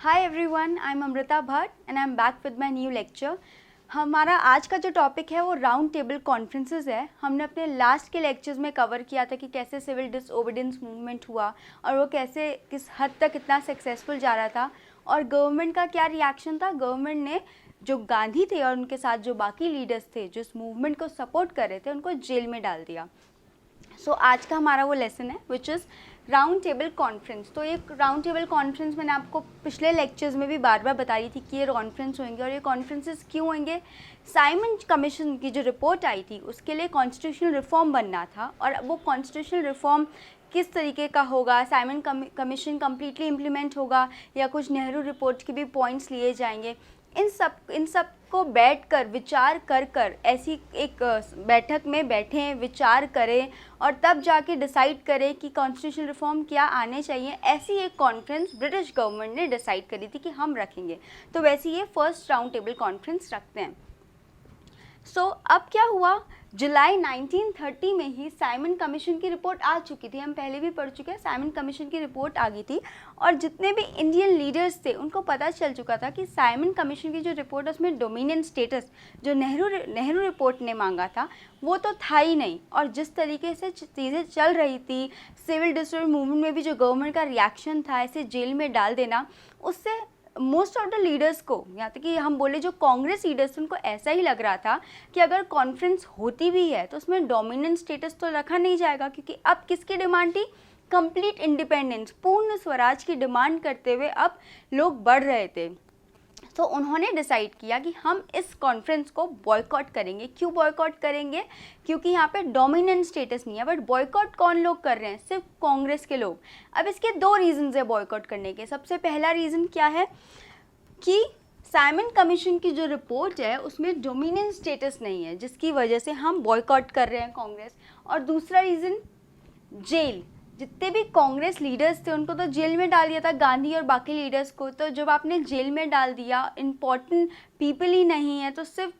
Hi everyone, I'm Amrita Bhatt and I'm back with my new lecture. हमारा आज का जो टॉपिक है वो राउंड टेबल कॉन्फ्रेंसेस है। हमने अपने लास्ट के लेक्चर्स में कवर किया था कि कैसे सिविल डिसओबीडियंस मूवमेंट हुआ और वो कैसे किस हद तक इतना सक्सेसफुल जा रहा था और गवर्नमेंट का क्या रिएक्शन था। गवर्नमेंट ने जो गांधी थे और उनके साथ जो बाकी लीडर्स थे जो इस मूवमेंट को सपोर्ट कर रहे थे उनको जेल में डाल दिया। आज का हमारा वो लेसन है which is round table conference. तो ये राउंड टेबल कॉन्फ्रेंस मैंने आपको पिछले लेक्चर्स में भी बार बार बता रही थी कि ये कॉन्फ्रेंस होंगे और ये कॉन्फ्रेंसेस क्यों होंगे। साइमन कमीशन की जो रिपोर्ट आई थी उसके लिए कॉन्स्टिट्यूशनल रिफॉर्म बनना था और वो कॉन्स्टिट्यूशनल रिफॉर्म किस तरीके का होगा, साइमन कमीशन कम्प्लीटली इम्प्लीमेंट होगा या कुछ नेहरू रिपोर्ट के भी पॉइंट्स लिए जाएंगे। इन सब को बैठकर विचार कर ऐसी एक बैठक में बैठें, विचार करें और तब जाके डिसाइड करें कि कॉन्स्टिट्यूशनल रिफॉर्म क्या आने चाहिए। ऐसी एक कॉन्फ्रेंस ब्रिटिश गवर्नमेंट ने डिसाइड करी थी कि हम रखेंगे। तो वैसे ये फर्स्ट राउंड टेबल कॉन्फ्रेंस रखते हैं। अब क्या हुआ, जुलाई 1930 में ही साइमन कमीशन की रिपोर्ट आ चुकी थी। हम पहले भी पढ़ चुके हैं, साइमन कमीशन की रिपोर्ट आ गई थी और जितने भी इंडियन लीडर्स थे उनको पता चल चुका था कि साइमन कमीशन की जो रिपोर्ट है उसमें डोमिनियन स्टेटस जो नेहरू रिपोर्ट ने मांगा था वो तो था ही नहीं। और जिस तरीके से चीज़ें चल रही थी, सिविल डिसऑर्डर मूवमेंट में भी जो गवर्नमेंट का रिएक्शन था ऐसे जेल में डाल देना, उससे मोस्ट ऑफ द लीडर्स को, यहाँ तक कि हम बोले जो कांग्रेस लीडर्स उनको ऐसा ही लग रहा था कि अगर कॉन्फ्रेंस होती भी है तो उसमें डोमिनेंट स्टेटस तो रखा नहीं जाएगा, क्योंकि अब किसकी डिमांड थी, कंप्लीट इंडिपेंडेंस, पूर्ण स्वराज की डिमांड करते हुए अब लोग बढ़ रहे थे। तो उन्होंने डिसाइड किया कि हम इस कॉन्फ्रेंस को बॉयकॉट करेंगे। क्यों बॉयकॉट करेंगे, क्योंकि यहाँ पे डोमिनेंट स्टेटस नहीं है। बट बॉयकॉट कौन लोग कर रहे हैं, सिर्फ कांग्रेस के लोग। अब इसके दो रीजंस है बॉयकॉट करने के। सबसे पहला रीज़न क्या है कि साइमन कमीशन की जो रिपोर्ट है उसमें डोमिनेंट स्टेटस नहीं है, जिसकी वजह से हम बॉयकॉट कर रहे हैं कांग्रेस। और दूसरा रीज़न, जेल। जितने भी कांग्रेस लीडर्स थे उनको तो जेल में डाल दिया था, गांधी और बाकी लीडर्स को। तो जब आपने जेल में डाल दिया, इम्पॉर्टेंट पीपल ही नहीं है, तो सिर्फ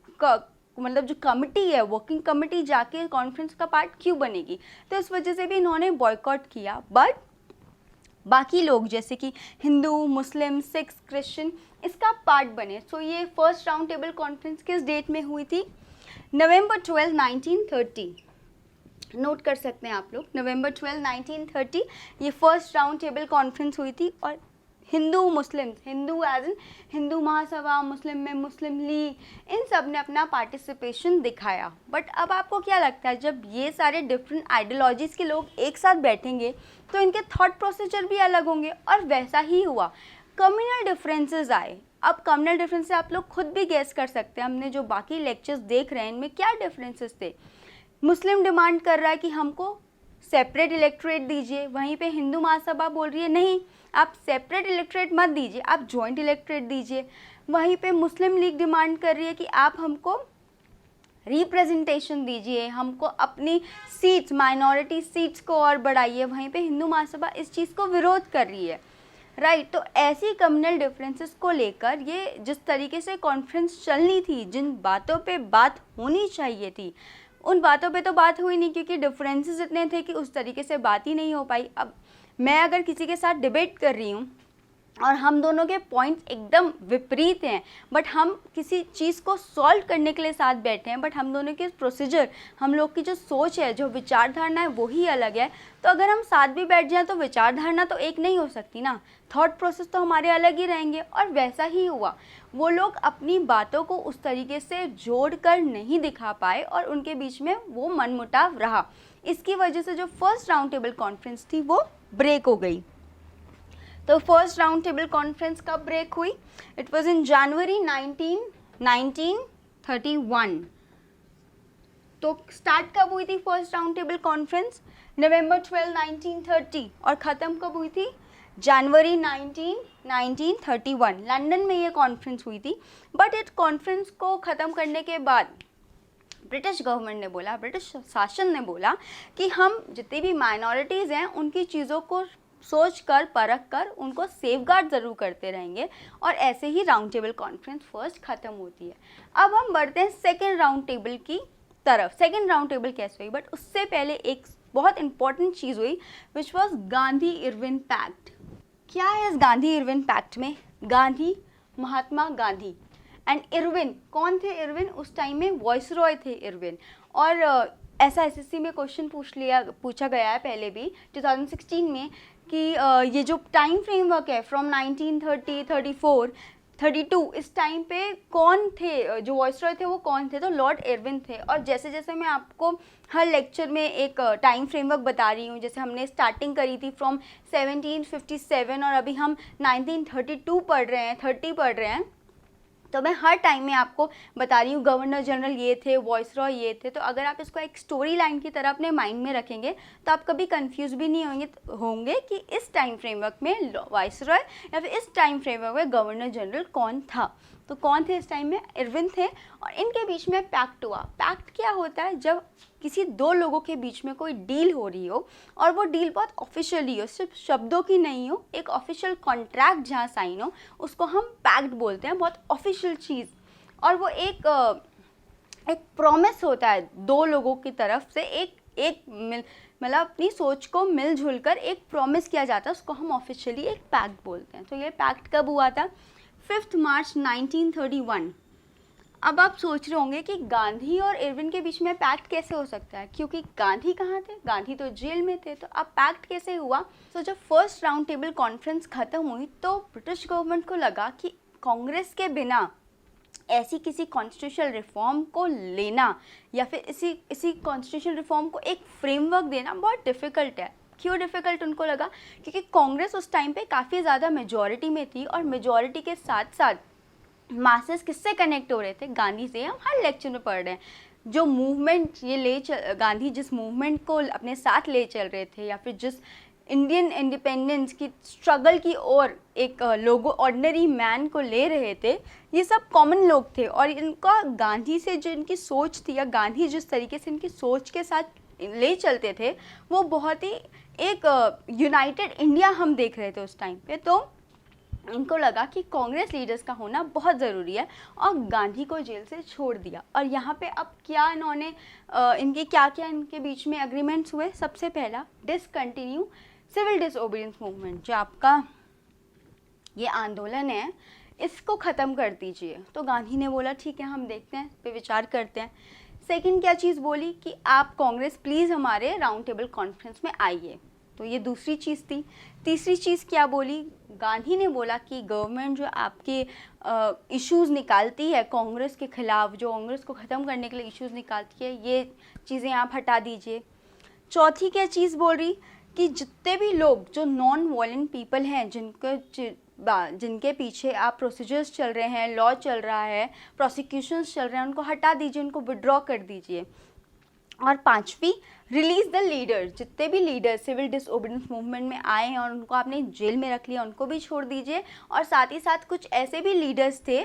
मतलब जो कमिटी है, वर्किंग कमिटी जाके कॉन्फ्रेंस का पार्ट क्यों बनेगी। तो इस वजह से भी इन्होंने बॉयकॉट किया। बट बाकी लोग जैसे कि हिंदू, मुस्लिम, सिख्स, क्रिश्चियन इसका पार्ट बने। ये फर्स्ट राउंड टेबल कॉन्फ्रेंस किस डेट में हुई थी, नवंबर 12, 1930। नोट कर सकते हैं आप लोग, नवंबर 12, 1930 ये फर्स्ट राउंड टेबल कॉन्फ्रेंस हुई थी। और हिंदू मुस्लिम, हिंदू एज इन हिंदू महासभा, मुस्लिम में मुस्लिम लीग, इन सब ने अपना पार्टिसिपेशन दिखाया। बट अब आपको क्या लगता है, जब ये सारे डिफरेंट आइडियोलॉजीज़ के लोग एक साथ बैठेंगे तो इनके थॉट प्रोसीजर भी अलग होंगे, और वैसा ही हुआ। कम्युनल डिफरेंसेस आए। अब कम्युनल डिफरेंस से आप लोग खुद भी गेस कर सकते हैं, हमने जो बाकी लेक्चर्स देख रहे हैं इनमें क्या डिफरेंसेस थे। मुस्लिम डिमांड कर रहा है कि हमको सेपरेट इलेक्टोरेट दीजिए, वहीं पे हिंदू महासभा बोल रही है नहीं, आप सेपरेट इलेक्टोरेट मत दीजिए, आप जॉइंट इलेक्टोरेट दीजिए। वहीं पे मुस्लिम लीग डिमांड कर रही है कि आप हमको रिप्रेजेंटेशन दीजिए, हमको अपनी सीट्स, माइनॉरिटी सीट्स को और बढ़ाइए। वहीं पे हिंदू महासभा इस चीज़ को विरोध कर रही है, राइट। तो ऐसी कम्युनल डिफरेंसेस को लेकर ये जिस तरीके से कॉन्फ्रेंस चलनी थी, जिन बातों पे बात होनी चाहिए थी, उन बातों पे तो बात हुई नहीं, क्योंकि डिफरेंसेस इतने थे कि उस तरीके से बात ही नहीं हो पाई। अब मैं अगर किसी के साथ डिबेट कर रही हूँ और हम दोनों के पॉइंट्स एकदम विपरीत हैं, बट हम किसी चीज़ को सॉल्व करने के लिए साथ बैठे हैं, बट हम दोनों के प्रोसीजर, हम लोग की जो सोच है, जो विचारधारणा है वो ही अलग है। तो अगर हम साथ भी बैठ जाएं तो विचारधारणा तो एक नहीं हो सकती ना, थॉट प्रोसेस तो हमारे अलग ही रहेंगे। और वैसा ही हुआ, वो लोग अपनी बातों को उस तरीके से जोड़ कर नहीं दिखा पाए और उनके बीच में वो मनमुटाव रहा। इसकी वजह से जो फर्स्ट राउंड टेबल कॉन्फ्रेंस थी वो ब्रेक हो गई। तो फर्स्ट राउंड टेबल कॉन्फ्रेंस कब ब्रेक हुई, इट वाज इन जनवरी 1931। तो स्टार्ट कब हुई थी फर्स्ट राउंड टेबल कॉन्फ्रेंस, नवंबर 12, 1930, और ख़त्म कब हुई थी, जनवरी 1931। लंदन में ये कॉन्फ्रेंस हुई थी। बट इस कॉन्फ्रेंस को ख़त्म करने के बाद ब्रिटिश गवर्नमेंट ने बोला, ब्रिटिश शासन ने बोला कि हम जितनी भी माइनॉरिटीज़ हैं उनकी चीज़ों को सोच कर, परख कर उनको सेफगार्ड ज़रूर करते रहेंगे। और ऐसे ही राउंड टेबल कॉन्फ्रेंस फर्स्ट ख़त्म होती है। अब हम बढ़ते हैं सेकेंड राउंड टेबल की तरफ। सेकेंड राउंड टेबल कैसे हुई, बट उससे पहले एक बहुत इंपॉर्टेंट चीज़ हुई which was Gandhi Irwin pact. क्या है इस गांधी इरविन पैक्ट में, गांधी, महात्मा गांधी एंड इरविन। कौन थे इरविन? उस टाइम में वॉइसरॉय थे इरविन। और ऐसा एसएससी में क्वेश्चन पूछा गया है पहले भी 2016 में कि ये जो टाइम फ्रेमवर्क है फ्रॉम 1930, 34, 32, इस टाइम पे कौन थे जो वॉइसरॉय थे, वो कौन थे? तो लॉर्ड इरविन थे। और जैसे जैसे मैं आपको हर लेक्चर में एक टाइम फ्रेमवर्क बता रही हूँ, जैसे हमने स्टार्टिंग करी थी फ्रॉम 1757 और अभी हम 1932 पढ़ रहे हैं, 30 पढ़ रहे हैं, तो मैं हर टाइम में आपको बता रही हूँ गवर्नर जनरल ये थे, वॉइसरॉय ये थे। तो अगर आप इसको एक स्टोरी लाइन की तरह अपने माइंड में रखेंगे तो आप कभी कंफ्यूज भी नहीं होंगे कि इस टाइम फ्रेमवर्क में वॉइसरॉय या फिर इस टाइम फ्रेमवर्क में गवर्नर जनरल कौन था। तो कौन थे इस टाइम में? इरविन थे। और इनके बीच में पैक्ट हुआ। पैक्ट क्या होता है? जब किसी दो लोगों के बीच में कोई डील हो रही हो और वो डील बहुत ऑफिशियली हो, सिर्फ शब्दों की नहीं हो, एक ऑफिशियल कॉन्ट्रैक्ट जहाँ साइन हो, उसको हम पैक्ट बोलते हैं, बहुत ऑफिशियल चीज़। और वो एक प्रॉमिस होता है दो लोगों की तरफ से, एक मतलब अपनी सोच को मिलजुल कर एक प्रॉमिस किया जाता है, उसको हम ऑफिशियली एक पैक्ट बोलते हैं। तो ये पैक्ट कब हुआ था? 5 मार्च 1931। अब आप सोच रहे होंगे कि गांधी और इरविन के बीच में पैक्ट कैसे हो सकता है, क्योंकि गांधी कहाँ थे? गांधी तो जेल में थे। तो अब पैक्ट कैसे हुआ? तो जब फर्स्ट राउंड टेबल कॉन्फ्रेंस खत्म हुई तो ब्रिटिश गवर्नमेंट को लगा कि कांग्रेस के बिना ऐसी किसी कॉन्स्टिट्यूशनल रिफॉर्म को लेना या फिर इसी कॉन्स्टिट्यूशनल रिफॉर्म को एक फ्रेमवर्क देना बहुत डिफ़िकल्ट है। क्यों डिफ़िकल्ट उनको लगा? क्योंकि कांग्रेस उस टाइम पे काफ़ी ज़्यादा मेजॉरिटी में थी और मेजॉरिटी के साथ साथ मासेस किससे कनेक्ट हो रहे थे? गांधी से। हम हर लेक्चर में पढ़ रहे हैं जो मूवमेंट गांधी जिस मूवमेंट को अपने साथ ले चल रहे थे या फिर जिस इंडियन इंडिपेंडेंस की स्ट्रगल की ओर एक लोगों ऑर्डिनरी मैन को ले रहे थे, ये सब कॉमन लोग थे। और इनका गांधी से जो इनकी सोच थी या गांधी जिस तरीके से इनकी सोच के साथ ले चलते थे वो बहुत ही एक यूनाइटेड इंडिया हम देख रहे थे उस टाइम पे। तो इनको लगा कि कांग्रेस लीडर्स का होना बहुत ज़रूरी है और गांधी को जेल से छोड़ दिया। और यहाँ पे अब क्या इन्होंने इनके बीच में एग्रीमेंट्स हुए? सबसे पहला, डिसकंटिन्यू सिविल डिसओबीडियंस मूवमेंट, जो आपका ये आंदोलन है इसको ख़त्म कर दीजिए। तो गांधी ने बोला ठीक है, हम देखते हैं, पे विचार करते हैं। सेकंड क्या चीज़ बोली कि आप कांग्रेस प्लीज़ हमारे राउंड टेबल कॉन्फ्रेंस में आइए। तो ये दूसरी चीज़ थी। तीसरी चीज़ क्या बोली? गांधी ने बोला कि गवर्नमेंट जो आपके इश्यूज़ निकालती है कांग्रेस के ख़िलाफ़, जो कांग्रेस को ख़त्म करने के लिए इश्यूज़ निकालती है, ये चीज़ें आप हटा दीजिए। चौथी क्या चीज़ बोल रही कि जितने भी लोग जो नॉन वायलेंट पीपल हैं जिनके पीछे आप प्रोसीजर्स चल रहे हैं, लॉ चल रहा है, प्रोसिक्यूशंस चल रहे हैं, उनको हटा दीजिए, उनको विड्रॉ कर दीजिए। और पांचवी, रिलीज द लीडर, जितने भी लीडर सिविल डिसओबीडियंस मूवमेंट में आए हैं और उनको आपने जेल में रख लिया, उनको भी छोड़ दीजिए। और साथ ही साथ कुछ ऐसे भी लीडर्स थे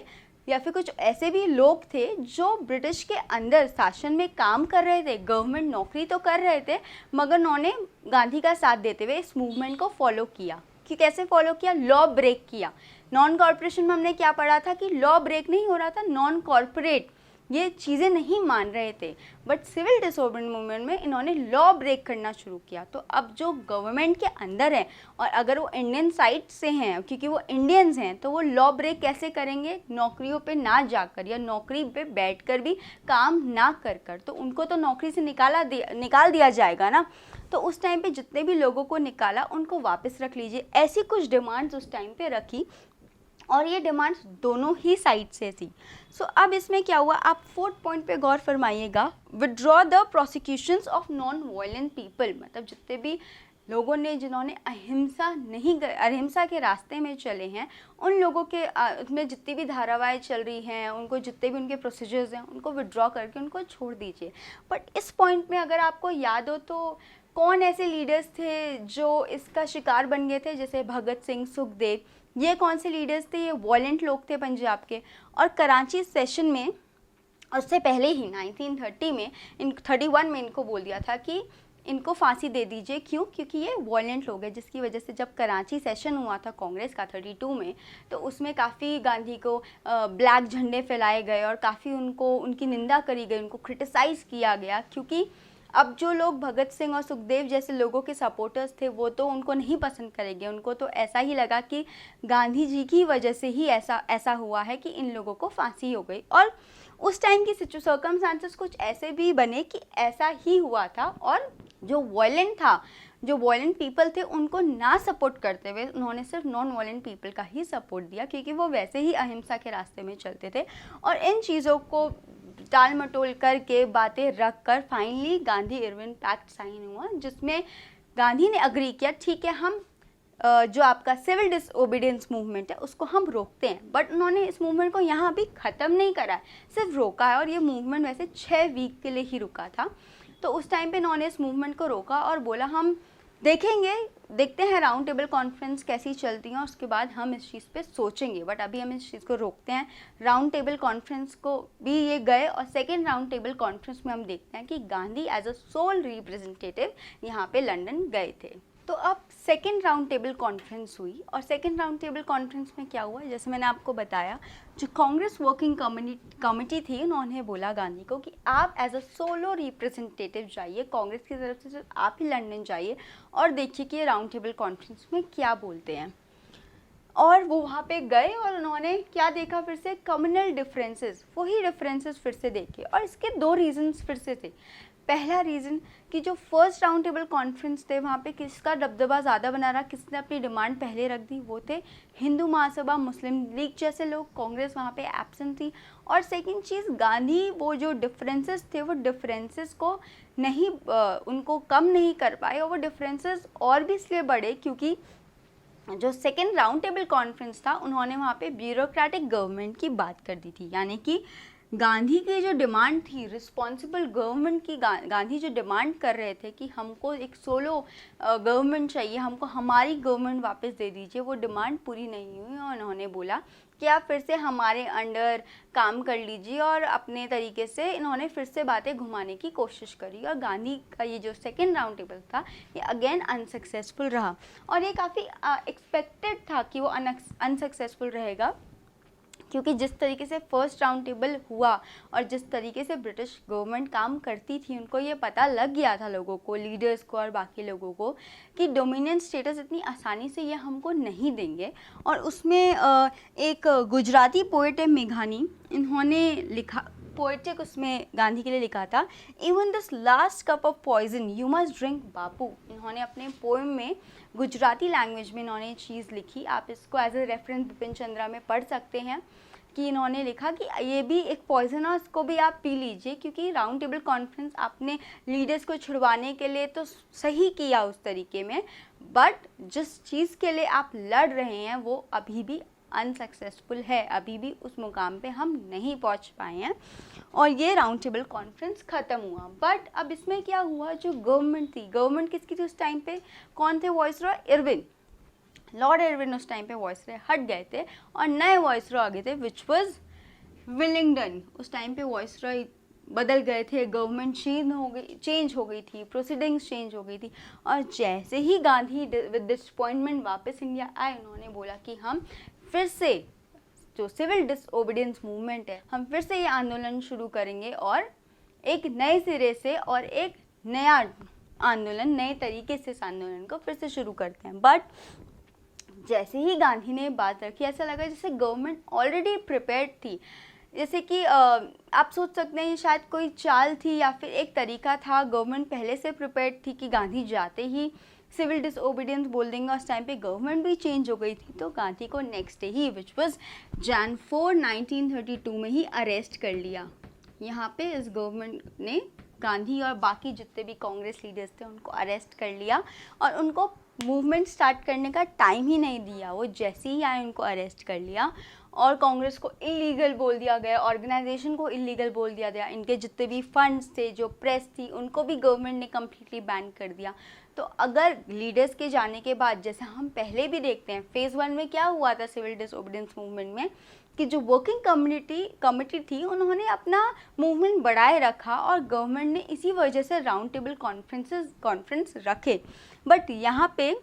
या फिर कुछ ऐसे भी लोग थे जो ब्रिटिश के अंदर शासन में काम कर रहे थे, गवर्नमेंट नौकरी तो कर रहे थे, मगर उन्होंने गांधी का साथ देते हुए इस मूवमेंट को फॉलो किया। कि कैसे फॉलो किया? लॉ ब्रेक किया। नॉन कॉर्पोरेशन में हमने क्या पढ़ा था कि लॉ ब्रेक नहीं हो रहा था, नॉन कॉर्पोरेट ये चीज़ें नहीं मान रहे थे, बट सिविल डिसओबीडियंस मूवमेंट में इन्होंने लॉ ब्रेक करना शुरू किया। तो अब जो गवर्नमेंट के अंदर है और अगर वो इंडियन साइड से हैं, क्योंकि वो इंडियंस हैं, तो वो लॉ ब्रेक कैसे करेंगे? नौकरियों पे ना जाकर या नौकरी पे बैठकर भी काम ना कर कर, तो उनको तो नौकरी से निकाल दिया जाएगा ना। तो उस टाइम पे जितने भी लोगों को निकाला उनको वापस रख लीजिए, ऐसी कुछ डिमांड्स उस टाइम पे रखी और ये डिमांड्स दोनों ही साइड से थी। सो अब इसमें क्या हुआ, आप 4th पॉइंट पे गौर फरमाइएगा, withdraw the prosecutions of non violent people, मतलब जितने भी लोगों ने जिन्होंने अहिंसा के रास्ते में चले हैं, उन लोगों के उसमें जितनी भी धारावाहें चल रही हैं, उनको जितने भी उनके प्रोसीजर्स हैं, उनको विड्रॉ करके उनको छोड़ दीजिए। बट इस पॉइंट में अगर आपको याद हो तो कौन ऐसे लीडर्स थे जो इसका शिकार बन गए थे? जैसे भगत सिंह, सुखदेव, ये कौन से लीडर्स थे? ये वॉलेंट लोग थे पंजाब के। और कराची सेशन में उससे पहले ही 1930 में 31 में इनको बोल दिया था कि इनको फांसी दे दीजिए। क्यों? क्योंकि ये वॉलेंट लोग हैं, जिसकी वजह से जब कराची सेशन हुआ था कांग्रेस का 32 में, तो उसमें काफ़ी गांधी को ब्लैक झंडे फैलाए गए और काफ़ी उनकी निंदा करी गई, उनको क्रिटिसाइज़ किया गया, क्योंकि अब जो लोग भगत सिंह और सुखदेव जैसे लोगों के सपोर्टर्स थे वो तो उनको नहीं पसंद करेंगे, उनको तो ऐसा ही लगा कि गांधी जी की वजह से ही ऐसा हुआ है कि इन लोगों को फांसी हो गई। और उस टाइम की सर्कमस्टांसेस कुछ ऐसे भी बने कि ऐसा ही हुआ था, और जो वायलेंट पीपल थे उनको ना सपोर्ट करते हुए उन्होंने सिर्फ नॉन वायलेंट पीपल का ही सपोर्ट दिया, क्योंकि वो वैसे ही अहिंसा के रास्ते में चलते थे। और इन चीज़ों को टाल मटोल करके बातें रख कर finally Gandhi Irwin pact sign हुआ, जिसमें गांधी ने अग्री किया ठीक है हम जो आपका सिविल डिसओबीडियंस मूवमेंट है उसको हम रोकते हैं। बट उन्होंने इस मूवमेंट को यहाँ भी ख़त्म नहीं करा है, सिर्फ रोका है। और ये मूवमेंट वैसे 6 वीक के लिए ही रुका था। तो उस टाइम पे इन्होंने इस मूवमेंट को रोका और बोला हम देखते हैं राउंड टेबल कॉन्फ्रेंस कैसी चलती है, उसके बाद हम इस चीज़ पे सोचेंगे। बट अभी हम इस चीज़ को रोकते हैं। राउंड टेबल कॉन्फ्रेंस को भी ये गए, और सेकेंड राउंड टेबल कॉन्फ्रेंस में हम देखते हैं कि Gandhi as a sole representative यहाँ पे लंदन गए थे। तो अब सेकेंड राउंड टेबल कॉन्फ्रेंस हुई, और सेकेंड राउंड टेबल कॉन्फ्रेंस में क्या हुआ, जैसे मैंने आपको बताया, जो कांग्रेस वर्किंग कमेटी थी उन्होंने बोला गांधी को कि आप एज अ सोलो रिप्रेजेंटेटिव जाइए, कांग्रेस की तरफ से सिर्फ आप ही लंदन जाइए और देखिए कि राउंड टेबल कॉन्फ्रेंस में क्या बोलते हैं। और वो वहाँ पे गए और उन्होंने क्या देखा, फिर से कम्युनल डिफरेंसेस, वही डिफरेंसेस फिर से देखे। और इसके 2 रीजंस फिर से थे। पहला रीज़न कि जो फर्स्ट राउंड टेबल कॉन्फ्रेंस थे वहाँ पे किसका दबदबा ज़्यादा बना रहा, किसने अपनी डिमांड पहले रख दी, वो थे हिंदू महासभा, मुस्लिम लीग जैसे लोग। कांग्रेस वहाँ पे एब्सेंट थी। और सेकंड चीज़, गांधी वो जो डिफरेंसेस थे वो डिफरेंसेस को नहीं उनको कम नहीं कर पाए, और वो डिफरेंसेस और भी इसलिए बढ़े क्योंकि जो सेकेंड राउंड टेबल कॉन्फ्रेंस था उन्होंने वहाँ पे ब्यूरोक्रेटिक गवर्नमेंट की बात कर दी थी। यानी कि गांधी की जो डिमांड थी रिस्पॉन्सिबल गवर्नमेंट की, गांधी जो डिमांड कर रहे थे कि हमको एक सोलो गवर्नमेंट चाहिए, हमको हमारी गवर्नमेंट वापस दे दीजिए, वो डिमांड पूरी नहीं हुई। और उन्होंने बोला कि आप फिर से हमारे अंडर काम कर लीजिए, और अपने तरीके से इन्होंने फिर से बातें घुमाने की कोशिश करी। और गांधी का ये जो सेकेंड राउंड टेबल था ये अगेन अनसक्सेसफुल रहा, और ये काफ़ी एक्सपेक्टेड था कि वो अनसक्सेसफुल रहेगा, क्योंकि जिस तरीके से फर्स्ट राउंड टेबल हुआ और जिस तरीके से ब्रिटिश गवर्नमेंट काम करती थी, उनको ये पता लग गया था लोगों को, लीडर्स को और बाकी लोगों को, कि डोमिनेंट स्टेटस इतनी आसानी से ये हमको नहीं देंगे। और उसमें एक गुजराती पोएट है मेघानी, इन्होंने लिखा पोएटिक उसमें गांधी के लिए लिखा था, even this last cup of poison you must drink Bapu. इन्होंने अपने पोएम में गुजराती लैंग्वेज में इन्होंने चीज़ लिखी, आप इसको as a reference Bipin Chandra में पढ़ सकते हैं, कि इन्होंने लिखा कि ये भी एक पॉइजन है, इसको भी आप पी लीजिए, क्योंकि राउंड टेबल कॉन्फ्रेंस आपने लीडर्स को छुड़वाने के लिए तो सही किया उस तरीके में, बट जिस चीज़ के लिए आप लड़ रहे हैं वो अभी भी अनसक्सेसफुल है, अभी भी उस मुकाम पे हम नहीं पहुंच पाए हैं। और ये राउंड टेबल कॉन्फ्रेंस ख़त्म हुआ। बट अब इसमें क्या हुआ, जो गवर्नमेंट थी, गवर्नमेंट किसकी थी उस टाइम पे, कौन थे वाइसरॉय, इरविन, लॉर्ड इरविन उस टाइम पे वाइसरॉय हट गए थे और नए वाइसरॉय आ गए थे, विच वाज विलिंगडन। उस टाइम पे वाइसरॉय बदल गए थे, गवर्नमेंट चेंज हो गई थी, प्रोसीडिंग्स चेंज हो गई थी। और जैसे ही गांधी विद डिसअपॉइंटमेंट वापस इंडिया आए, उन्होंने बोला कि हम फिर से जो सिविल डिसओबीडियंस मूवमेंट है, हम फिर से ये आंदोलन शुरू करेंगे, और एक नए सिरे से और एक नया आंदोलन, नए तरीके से इस आंदोलन को फिर से शुरू करते हैं। बट जैसे ही गांधी ने बात रखी, ऐसा लगा जैसे गवर्नमेंट ऑलरेडी प्रिपेयर्ड थी, जैसे कि आप सोच सकते हैं ये शायद कोई चाल थी या फिर एक तरीका था, गवर्नमेंट पहले से प्रिपेयर्ड थी कि गांधी जाते ही सिविल डिसओबीडियंस बोल देंगे। उस टाइम पे गवर्नमेंट भी चेंज हो गई थी, तो गांधी को next day he, which was Jan 4, 1932 में ही अरेस्ट कर लिया। यहाँ पे इस गवर्नमेंट ने गांधी और बाकी जितने भी कांग्रेस लीडर्स थे उनको अरेस्ट कर लिया, और उनको मूवमेंट स्टार्ट करने का टाइम ही नहीं दिया। वो जैसे ही आए उनको अरेस्ट कर लिया, और कांग्रेस को इलीगल बोल दिया गया, ऑर्गेनाइजेशन को इलीगल बोल दिया गया, इनके जितने भी फंड्स थे, जो प्रेस थी, उनको भी गवर्नमेंट ने कम्प्लीटली बैन कर दिया। तो अगर लीडर्स के जाने के बाद, जैसे हम पहले भी देखते हैं फेज़ 1 में क्या हुआ था सिविल डिसओबीडियंस मूवमेंट में, कि जो वर्किंग कमेटी थी उन्होंने अपना मूवमेंट बढ़ाए रखा, और गवर्नमेंट ने इसी वजह से राउंड टेबल कॉन्फ्रेंस रखे। बट यहाँ पे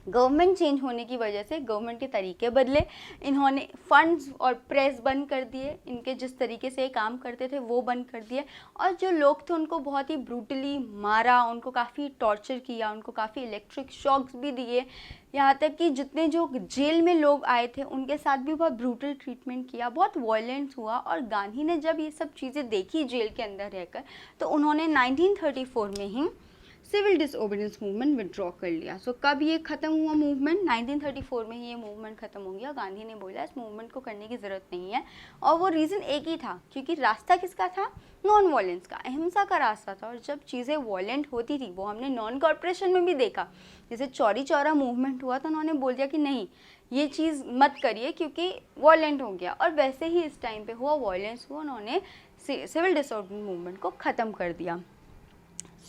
गवर्नमेंट चेंज होने की वजह से गवर्नमेंट के तरीके बदले, इन्होंने फंड्स और प्रेस बंद कर दिए, इनके जिस तरीके से काम करते थे वो बंद कर दिए, और जो लोग थे उनको बहुत ही ब्रूटली मारा, उनको काफ़ी टॉर्चर किया, उनको काफ़ी इलेक्ट्रिक शॉक्स भी दिए, यहाँ तक कि जितने जो जेल में लोग आए थे उनके साथ भी बहुत ब्रूटल ट्रीटमेंट किया, बहुत वायलेंस हुआ। और गांधी ने जब ये सब चीज़ें देखी जेल के अंदर रहकर, तो उन्होंने 1934 में ही सिविल डिसओबीडियंस मूवमेंट विड्रॉ कर लिया। सो कब ये ख़त्म हुआ मूवमेंट? 1934 में ही ये मूवमेंट ख़त्म हो गया। गांधी ने बोला इस मूवमेंट को करने की ज़रूरत नहीं है, और वो रीज़न एक ही था, क्योंकि रास्ता किसका था? नॉन वायलेंस का, अहिंसा का रास्ता था। और जब चीज़ें वायलेंट होती थी, वो हमने नॉन कॉर्पोरेशन में भी देखा, जैसे चौरी चौरा मूवमेंट हुआ तो उन्होंने बोल दिया कि नहीं, ये चीज़ मत करिए क्योंकि वायलेंट हो गया। और वैसे ही इस टाइम पे हुआ, वायलेंस हुआ, उन्होंने सिविल डिसऑर्डर मूवमेंट को ख़त्म कर दिया।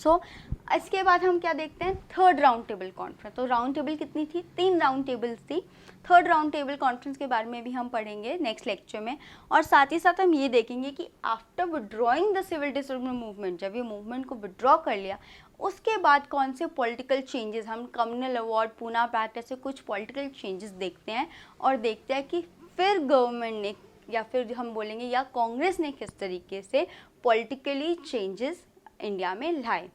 सो इसके बाद हम क्या देखते हैं? Third round table conference. तो राउंड टेबल कितनी थी? 3 राउंड टेबल्स थी। थर्ड राउंड टेबल कॉन्फ्रेंस के बारे में भी हम पढ़ेंगे नेक्स्ट लेक्चर में, और साथ ही साथ हम ये देखेंगे कि after withdrawing the civil disorder movement, जब ये मूवमेंट को विड्रॉ कर लिया, उसके बाद कौन से पॉलिटिकल चेंजेस, हम कम्युनल अवार्ड, पूना पैक्ट, ऐसे कुछ पॉलिटिकल चेंजेस देखते हैं, और देखते हैं कि फिर गवर्नमेंट ने, या फिर हम बोलेंगे या कांग्रेस ने, किस तरीके से पॉलिटिकली चेंजेस इंडिया में लाए।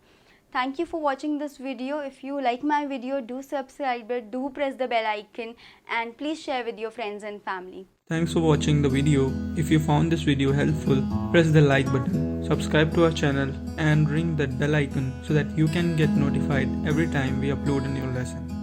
Thank you for watching this video. If you like my video, do subscribe it, do press the bell icon, and please share with your friends and family. Thanks for watching the video. If you found this video helpful, press the like button, subscribe to our channel, and ring that bell icon so that you can get notified every time we upload a new lesson.